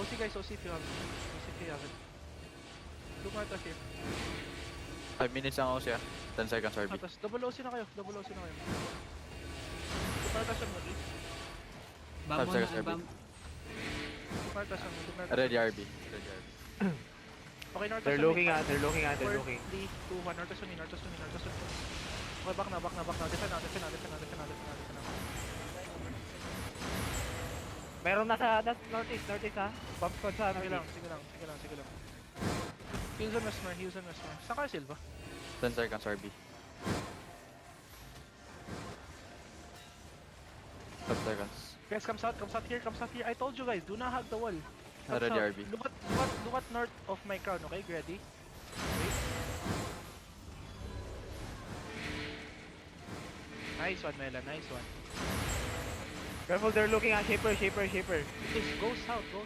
OC guys, OC if you have it. OC if you have it. Look Northwest here. 5 minutes lang ako siya. 10 seconds RB. Tapos double OC na kayo, double OC na kayo. Look Northwest on Northeast. Bam 5 mo seconds na, RB. bam. Look Northwest on, look Northwest. Ready RB. Ready RB. Okay, Northwest They're on me. looking at, they're looking at, they're 4, looking. 3, 2, 1. Northwest on me, Northwest on me, Northwest on me. Okay, back na. Defend na. Meron nasa northeast ha. Bomb squad sa Sige lang. northeast. Heals on Westmore. Saan ka, Silva? 10 seconds RB. 5 seconds. Guys, comes out here. I told you guys, do not hug the wall. Comes Ready out. RB. Look at north of my crown, okay? Ready? Wait. Nice one, Mela. Nice one. Careful, they're looking at Shaper. Please, go south here.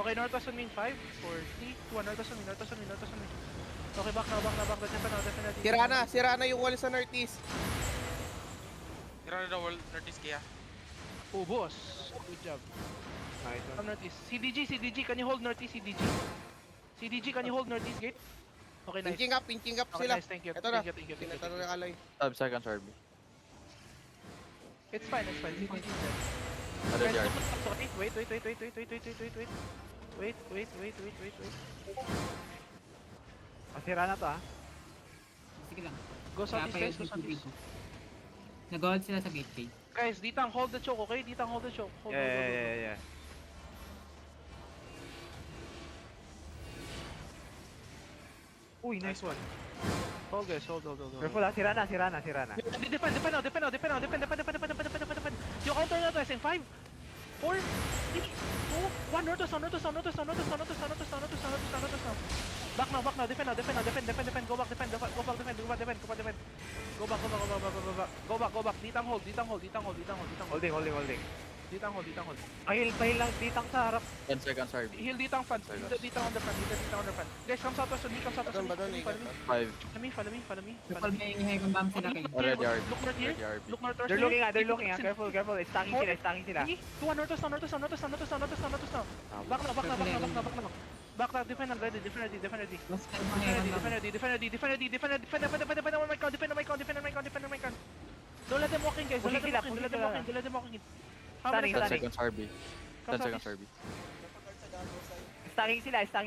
Okay, northwest on me in 5, 4, 3, 2, 1. Northwest on me. Okay, back na. Defend na. Sira na yung wall sa northeast. Tira na wall, northeast kaya. Oh, boss. Good job. Nice From one. northeast. CDG, can you hold northeast, CDG, can you hold northeast gate? Okay, nice. Pinching up Okay, sila. nice, thank you. Ito na. Thank you. Tinatalo na kalay. 5 seconds RB. It's fine. CDG is dead. Ready Guys, RB. sorry. Wait. Masira na to ha. Sige lang. Go southeast, Kaya guys. Go pa yung southeast. ko. Nag-hold sila sa gate cave. Guys, Ditang, hold the choke, okay? Hold. Yeah. Uy, nice one. Hold, guys. Hold. Careful ha, sira na. Defend now. You counter na to, in 5, 4, 3, 2, 1. Northwest now. Back now. Defend. Go back, defend. Go back. Ditang hold. Holding. Ditang hold. Pahil lang ditang sa harap. 10 seconds RB. Heal Ditang front. Heal Ditang on the front. Guys, come southwest on me. Doon ba doon? Ikat na. 5. Follow me. Kapag may high bam sila kayo. Ready RB. Look north here. Ready RB. Look north. They're looking ha. Careful. Stacking sila. 3, 2, 1. Northwest now. Back now. Back now. Defend ready. Mas kayo mga high bam. Defend on my con. Don't let them walk in, guys. Don't let them walk in. How many 10 Stunning. seconds RB. 10 seconds RB. Stacking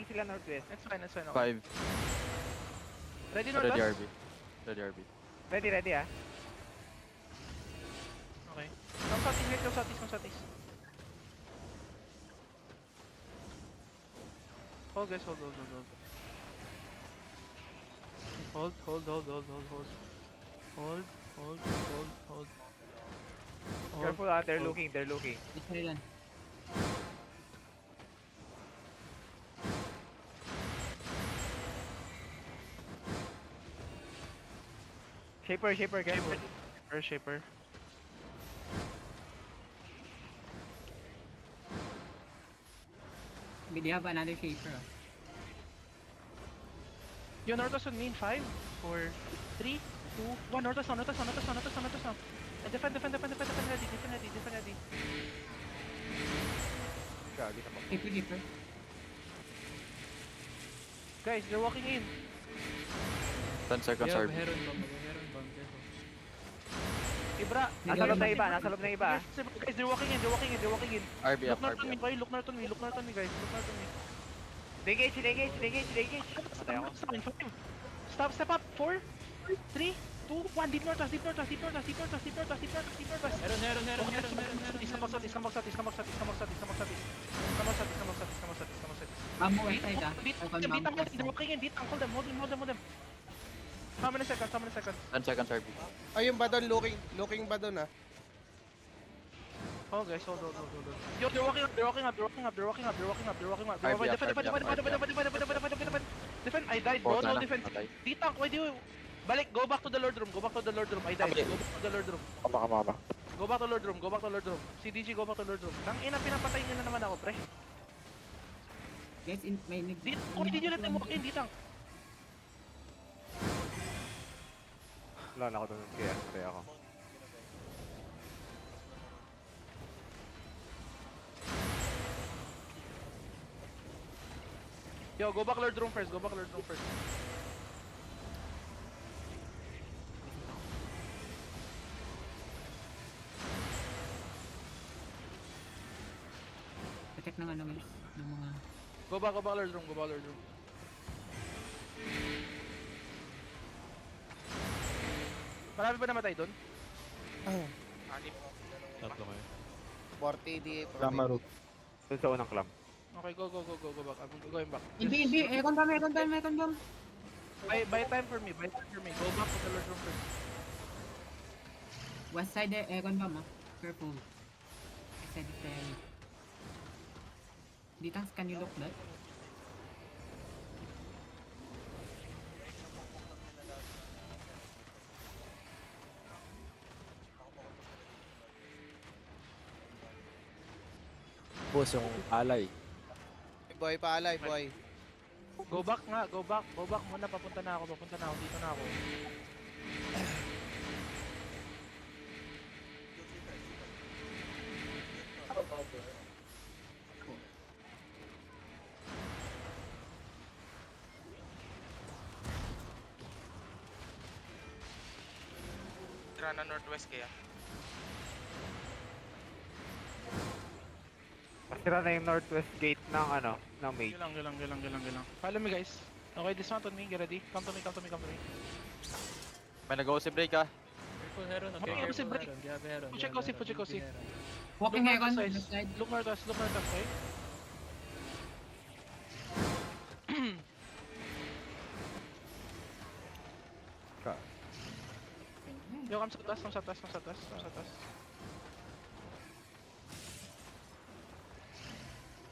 sila northwest. It's fine. 5. Ready, Ready Northwest? RB. Ready RB. Ready ha. Okay. Come southeast. Hold, guys. Hold. Hold. Careful ha, they're looking. Isa rin lang. Shaper, careful. Shaper. They have another shaper. Oh. Yo, Northwest on me in 5, 4, 3, 2, 1. Northwest now. And defend ready. Shaper. Guys, they're walking in. 10 seconds RB. Ibra. Nasa loob na iba. Guys, they're walking in. RB Look up, north on RB me, up. boy. Look north on me, guys. They engage. Patay ako. Step up. 4, 3, 2, 1. Deep northwest. Meron. Come back. Bam mo west side ah. They're walking in. Hold them. How many seconds? 10 seconds RB. Ayun ba doon? Looking ba doon ah? Oh guys, hold. Yo, they're walking up. Defend. I died, bro. No defense. Ditang, why do you... Balik, go back to the Lord room. I died. Go back to the Lord room. Go back to Lord room. CDG, go back to Lord room. Tang ina, pinapatay niyo na naman ako, pre. Guys, may Kung hindi nyo let them walk in, Ditang. Wala na ako doon. Kaya patay ako. Yo, go back Lord Room first, go back Lord Room first. Protect ng ano guys. Ng mga... Go back Lord Room, go back Lord Room. Marami ba namatay doon? Tatlo kayo. 40 di. Gamma root. Doon sa unang clam. Okay, go back. I'm going back. Hindi. Econ bomb. Buy time for me. Go back to the Lord Room first. West side Econ bomb ah. Careful. West side is there. Ditang, can you look that? Boss, yung alay. Boy, paalay, boy. Go back nga, go back muna. Papunta na ako, dito na ako. Tira na northwest kaya. Masira na yung northwest gate ng ano, ng mage. Gilang. Follow me guys. Okay, dismount on me, get ready. Come to me. May nag-go si break ah. Careful Heron, okay? Ano Careful si break? Heron. Grabe Heron. Puche ko si. Walking Look Econ, northwest, left side. Look northwest, okay? Yo, come sa taas.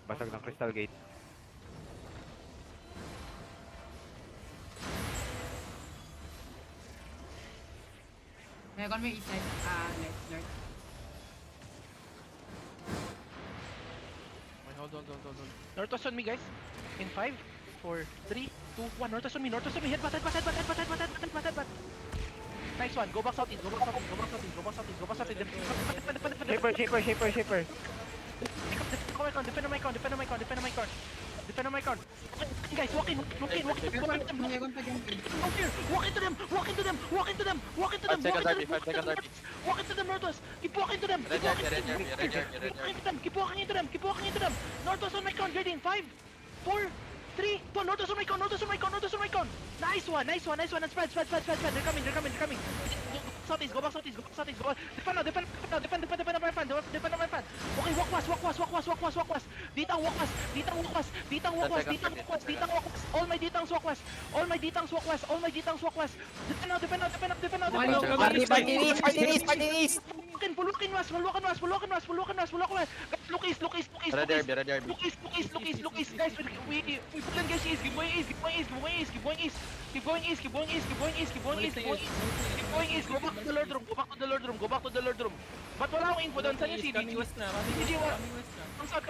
Basag ng crystal gate. Econ may east side. Left. Okay, hold on. Northwest on me guys. In 5, 4, 3, 2, 1. Northwest on me. Head bat. Nice one. Go back southeast. Shaper. Defend on my con. Guys, walk in. Econ pa dyan. Walk into them. 5 seconds RP, 5 seconds RP. Walk into them, Northwest. Keep walking to them. Red yard. Keep walking into them. Northwest on my con. Ready in 5, 4, 3, 2. Northwest on my con. Nice one. And spread. They're coming. Southeast. Go back southeast. Defend on my fan. Okay, walk west. Ditang walk west. All my ditangs walk west. Defend now. Pulukin west. Look east. Red yard. Look east. Guys, we pull engage east. Keep going east. Go back to the Lord Room. Ba't wala akong info doon? Saan yung CDG? Coming west na. CDG, Coming west na. Come south.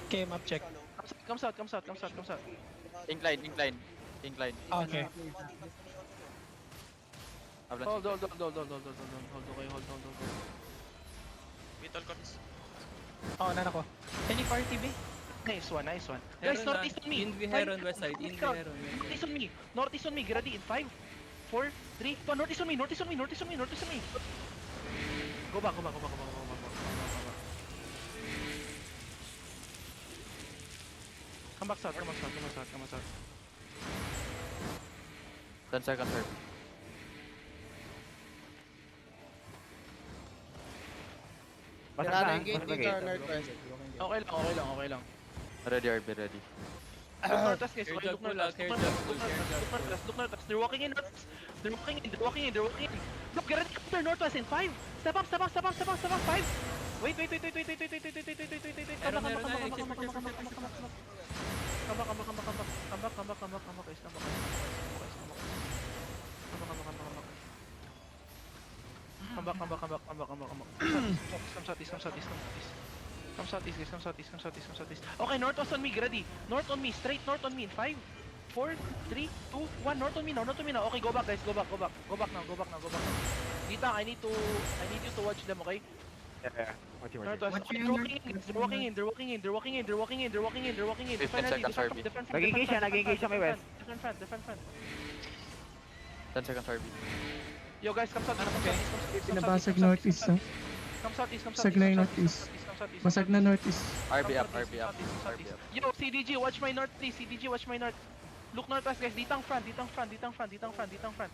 Okay, map check. Come south. Incline. Okay. Hold. Beetle Corps. Oh, nana ko. Any party B? Nice one. Guys, Heron northeast on me. In Heron, west side. In Heron. Northeast on me. Get ready in 5, 4, 3, 2. Northeast on me. Go back. Come back south. 10 seconds RP. Basag Tira na. na yung gate Basag na dito, gate. northwest. Okay lang. Red yard, be ready. Look northwest, guys. Care Okay, look Jug northwest. full, Look northwest. They're walking in. Look, get ready to enter northwest in 5. Step up. 5. Wait. Heron, Come back. Come southeast. Okay, northwest on me, get ready. North on me, straight north on me in 5, 4, 3, 2, 1. North on me now. Okay, go back guys. Go back now. Dita, I need you to watch them, okay? Yeah. Watch him, watch him. Northwest. Watch Okay, your they're north, walking in, they're walking in, they're walking in, they're walking in, they're walking in, they're walking in, they're walking in. 15 Defend ready, seconds, defend RB. front, defend front, Nag-engage siya, defend nag-engage siya, may front, west. defend front, defend front. 10 seconds RB. Yo guys, come south, come south, come south, Pinabasag northeast, ah. come southeast, come Basag southeast, na yung come northeast. southeast, come southeast, Basag na northeast. RB up, come RB up, southeast, come RB southeast. up. Yo, CDG, watch my north, please. CDG, watch my north. Look northwest, guys. Ditang front, ditang front, ditang front, ditang front, ditang front.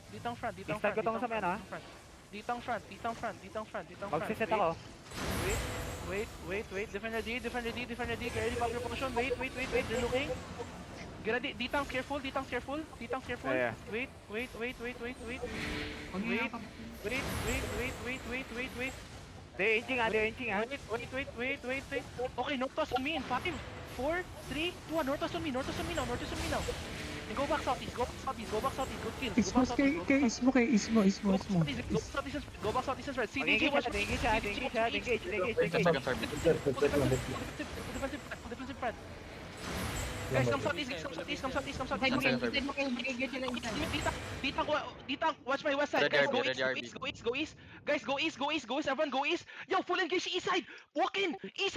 Ditang front, ditang I-start front. ko tong sa men, ha? Ditang front, ditang front, ditang front, ditang front. Magsiset Wait, ako. Wait. Defend ready, defend ready, defend ready. Get ready, pop your potion. Wait. They're looking. Get ready. Ditang's careful, ditang's careful, ditang's careful. Yeah. Wait. Huwag niyo nakap... Wait. They're inching, ah. They're inching, ah. Wait. Okay, northwest on me in 5, 4, 3, 2, 1. Northwest on me now. And go back southeast. Good kills. Ismo kay Ismo. Go back southeast and spread. CDG, Mag-engage watch siya, nag-engage siya. Engage. 10 seconds RB. Defensive front. Guys, come southeast. 10 seconds RB. Ditang, watch my west side. Ready Guys, RB, go ready RB. east. Guys, go east. Guys, go east. Everyone go east. Yo, full engage east side. Walk in. East